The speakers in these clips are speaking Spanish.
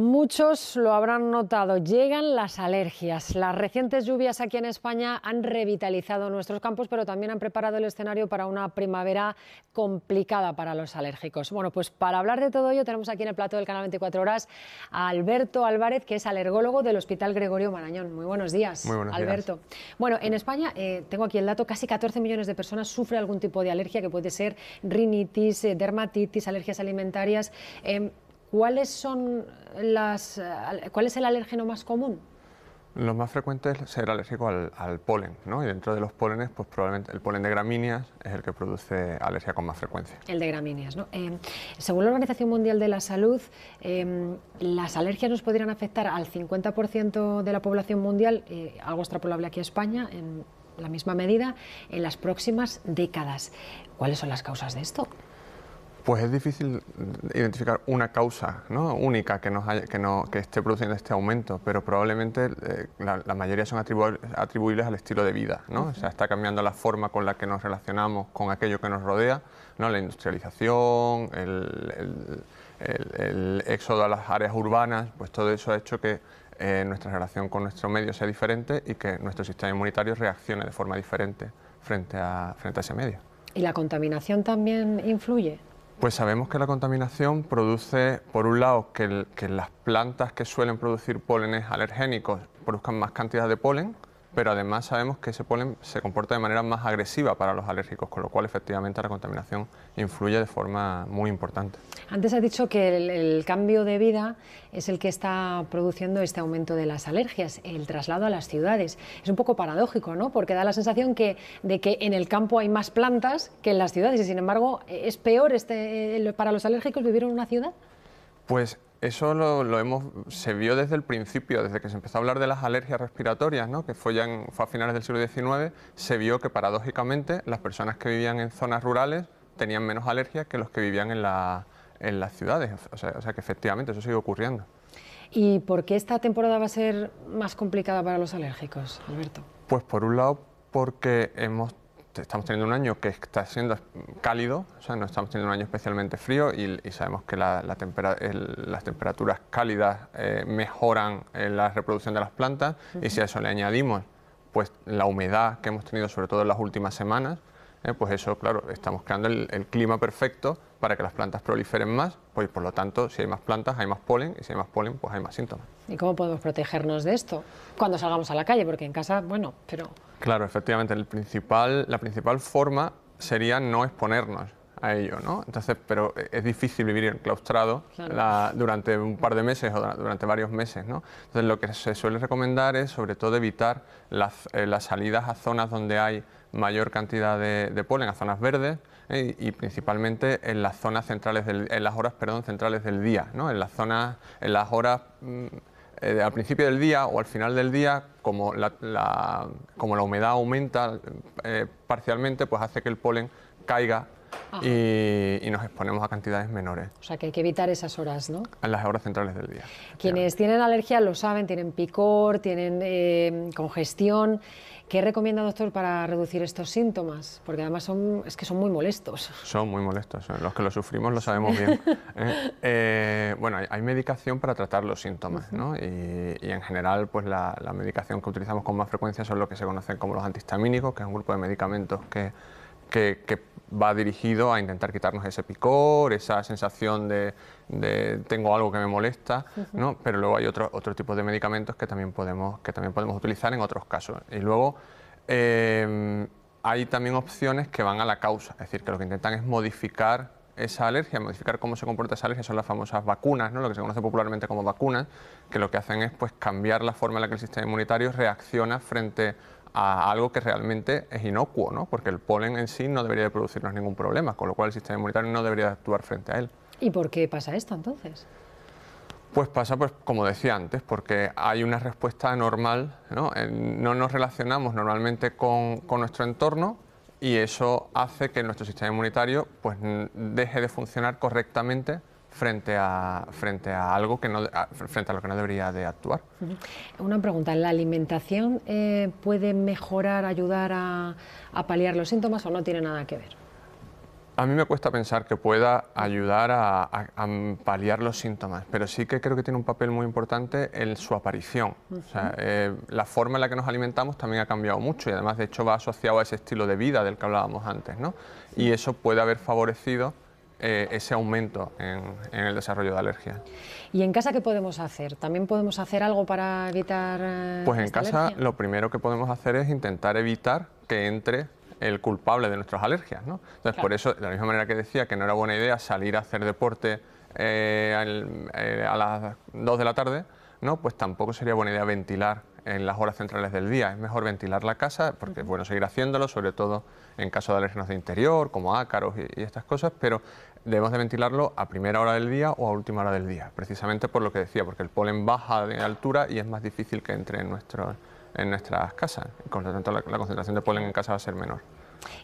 Muchos lo habrán notado, llegan las alergias. Las recientes lluvias aquí en España han revitalizado nuestros campos, pero también han preparado el escenario para una primavera complicada para los alérgicos. Bueno, pues para hablar de todo ello tenemos aquí en el plató del Canal 24 Horas a Alberto Álvarez, que es alergólogo del Hospital Gregorio Marañón. Muy buenos días, Muy buenos Alberto. días. Bueno, en España, tengo aquí el dato, casi 14 millones de personas sufren algún tipo de alergia, que puede ser rinitis, dermatitis, alergias alimentarias. ¿Cuál es el alérgeno más común? Lo más frecuente es ser alérgico al polen, ¿no? Y dentro de los pólenes, pues probablemente el polen de gramíneas es el que produce alergia con más frecuencia. El de gramíneas, ¿no? Según la Organización Mundial de la Salud, las alergias nos podrían afectar al 50% de la población mundial, algo extrapolable aquí a España, en la misma medida, en las próximas décadas. ¿Cuáles son las causas de esto? Pues es difícil identificar una causa, ¿no?, única que esté produciendo este aumento, pero probablemente la mayoría son atribuibles al estilo de vida, ¿no? O sea, está cambiando la forma con la que nos relacionamos con aquello que nos rodea, ¿no? La industrialización, el éxodo a las áreas urbanas, pues todo eso ha hecho que nuestra relación con nuestro medio sea diferente y que nuestro sistema inmunitario reaccione de forma diferente frente a ese medio. ¿Y la contaminación también influye? Pues sabemos que la contaminación produce, por un lado, que las plantas que suelen producir pólenes alergénicos produzcan más cantidad de polen, pero además sabemos que ese polen se comporta de manera más agresiva para los alérgicos, con lo cual efectivamente la contaminación influye de forma muy importante. Antes has dicho que el cambio de vida es el que está produciendo este aumento de las alergias, el traslado a las ciudades. Es un poco paradójico, ¿no? Porque da la sensación de que en el campo hay más plantas que en las ciudades y sin embargo es peor para los alérgicos vivir en una ciudad. Pues eso se vio desde el principio, desde que se empezó a hablar de las alergias respiratorias, ¿no?, que fue a finales del siglo XIX, se vio que paradójicamente las personas que vivían en zonas rurales tenían menos alergias que los que vivían en las ciudades, o sea que efectivamente eso sigue ocurriendo. ¿Y por qué esta temporada va a ser más complicada para los alérgicos, Alberto? Pues por un lado porque estamos teniendo un año que está siendo cálido, o sea, no estamos teniendo un año especialmente frío y sabemos que las temperaturas cálidas mejoran la reproducción de las plantas y si a eso le añadimos pues la humedad que hemos tenido sobre todo en las últimas semanas, pues eso, claro, estamos creando el clima perfecto para que las plantas proliferen más, pues por lo tanto, si hay más plantas, hay más polen, y si hay más polen, pues hay más síntomas. ¿Y cómo podemos protegernos de esto cuando salgamos a la calle? Porque en casa, bueno, pero... Claro, efectivamente, la principal forma sería no exponernos a ello, ¿no? Entonces, pero es difícil vivir enclaustrado, claro, durante un par de meses o durante varios meses, ¿no? Entonces, lo que se suele recomendar es, sobre todo, evitar las salidas a zonas donde hay mayor cantidad de polen, a zonas verdes, y principalmente en las zonas centrales en las horas, centrales del día, ¿no? En las horas al principio del día o al final del día, como la humedad aumenta parcialmente, pues hace que el polen caiga y nos exponemos a cantidades menores. O sea que hay que evitar esas horas, ¿no? En las horas centrales del día. Quienes tienen alergia lo saben, tienen picor, tienen congestión. ¿Qué recomienda, doctor, para reducir estos síntomas? Porque además es que son muy molestos. Son muy molestos, los que lo sufrimos lo sabemos bien. Bueno, hay medicación para tratar los síntomas, ¿no? Y en general, pues la medicación que utilizamos con más frecuencia son lo que se conocen como los antihistamínicos, que es un grupo de medicamentos que va dirigido a intentar quitarnos ese picor, esa sensación de tengo algo que me molesta, ¿no? Pero luego hay otro tipo de medicamentos que también podemos utilizar en otros casos. Y luego hay también opciones que van a la causa, es decir, que lo que intentan es modificar esa alergia, modificar cómo se comporta esa alergia, son las famosas vacunas, ¿no?, lo que se conoce popularmente como vacunas, que lo que hacen es pues cambiar la forma en la que el sistema inmunitario reacciona frente a algo que realmente es inocuo, ¿no?, porque el polen en sí no debería de producirnos ningún problema, con lo cual el sistema inmunitario no debería de actuar frente a él. ¿Y por qué pasa esto entonces? Pues pasa, pues, como decía antes, porque hay una respuesta anormal, ¿no? No nos relacionamos normalmente con nuestro entorno y eso hace que nuestro sistema inmunitario pues, deje de funcionar correctamente frente a algo frente a lo que no debería de actuar. Una pregunta, ¿la alimentación puede mejorar, ayudar a paliar los síntomas o no tiene nada que ver? A mí me cuesta pensar que pueda ayudar a paliar los síntomas, pero sí que creo que tiene un papel muy importante en su aparición. O sea, la forma en la que nos alimentamos también ha cambiado mucho y además, de hecho, va asociado a ese estilo de vida del que hablábamos antes, ¿no? Y eso puede haber favorecido ese aumento en el desarrollo de alergias. ¿Y en casa qué podemos hacer? ¿También podemos hacer algo para evitar Pues en esta casa alergia? lo primero que podemos hacer es intentar evitar que entre el culpable de nuestras alergias, ¿no? Entonces, Claro. por eso, de la misma manera que decía que no era buena idea salir a hacer deporte a las 2 de la tarde, ¿no? Pues tampoco sería buena idea ventilar en las horas centrales del día. Es mejor ventilar la casa, porque es bueno seguir haciéndolo, sobre todo en caso de alérgenos de interior, como ácaros y estas cosas, pero debemos de ventilarlo a primera hora del día o a última hora del día, precisamente por lo que decía, porque el polen baja de altura y es más difícil que entre en nuestras casas. Por lo tanto, la concentración de polen en casa va a ser menor.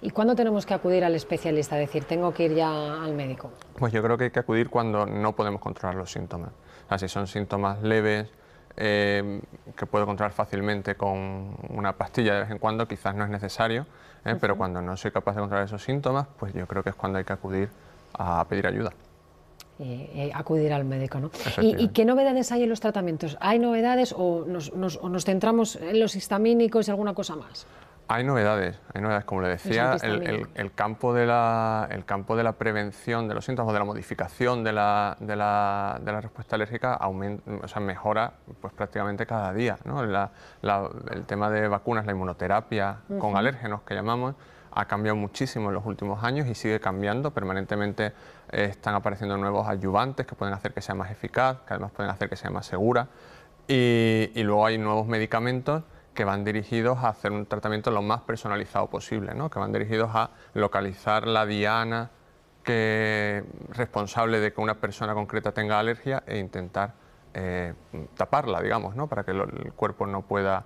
¿Y cuándo tenemos que acudir al especialista? Es decir, tengo que ir ya al médico. Pues yo creo que hay que acudir cuando no podemos controlar los síntomas. O sea, si son síntomas leves, que puedo controlar fácilmente con una pastilla de vez en cuando, quizás no es necesario, pero cuando no soy capaz de controlar esos síntomas, pues yo creo que es cuando hay que acudir a pedir ayuda. Y acudir al médico, ¿no? ¿Y qué novedades hay en los tratamientos? ¿Hay novedades o nos centramos en los histamínicos y alguna cosa más? Hay novedades, como le decía, el campo de la prevención de los síntomas, de la modificación de la respuesta alérgica aumenta, o sea, mejora pues prácticamente cada día, ¿no? El tema de vacunas, la inmunoterapia con alérgenos que llamamos, ha cambiado muchísimo en los últimos años y sigue cambiando. Permanentemente están apareciendo nuevos adyuvantes que pueden hacer que sea más eficaz, que además pueden hacer que sea más segura, y luego hay nuevos medicamentos que van dirigidos a hacer un tratamiento lo más personalizado posible, ¿no? Que van dirigidos a localizar la diana responsable de que una persona concreta tenga alergia e intentar taparla, digamos, ¿no? Para que el cuerpo no pueda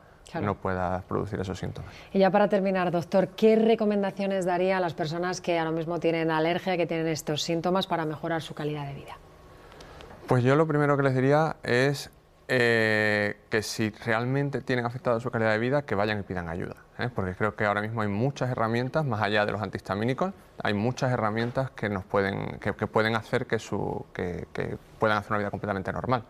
producir esos síntomas. Y ya para terminar, doctor, ¿qué recomendaciones daría a las personas que ahora mismo tienen alergia, que tienen estos síntomas, para mejorar su calidad de vida? Pues yo lo primero que les diría es que si realmente tienen afectada su calidad de vida, que vayan y pidan ayuda, porque creo que ahora mismo hay muchas herramientas, más allá de los antihistamínicos, hay muchas herramientas que pueden hacer que puedan hacer una vida completamente normal,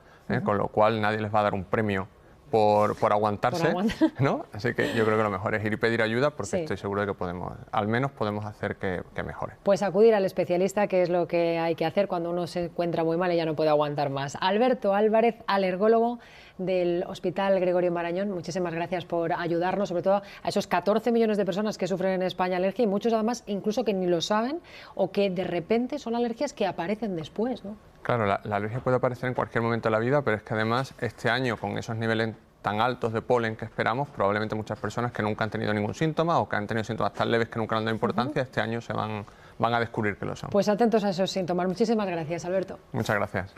con lo cual nadie les va a dar un premio por aguantarse, ¿no? Así que yo creo que lo mejor es ir y pedir ayuda, porque estoy seguro de que al menos podemos hacer que mejore. Pues acudir al especialista, que es lo que hay que hacer cuando uno se encuentra muy mal y ya no puede aguantar más. Alberto Álvarez, alergólogo del Hospital Gregorio Marañón, muchísimas gracias por ayudarnos, sobre todo a esos 14 millones de personas que sufren en España alergia, y muchos además incluso que ni lo saben o que de repente son alergias que aparecen después, ¿no? Claro, la alergia puede aparecer en cualquier momento de la vida, pero es que además este año, con esos niveles tan altos de polen que esperamos, probablemente muchas personas que nunca han tenido ningún síntoma o que han tenido síntomas tan leves que nunca le han dado importancia, este año van a descubrir que lo son. Pues atentos a esos síntomas. Muchísimas gracias, Alberto. Muchas gracias.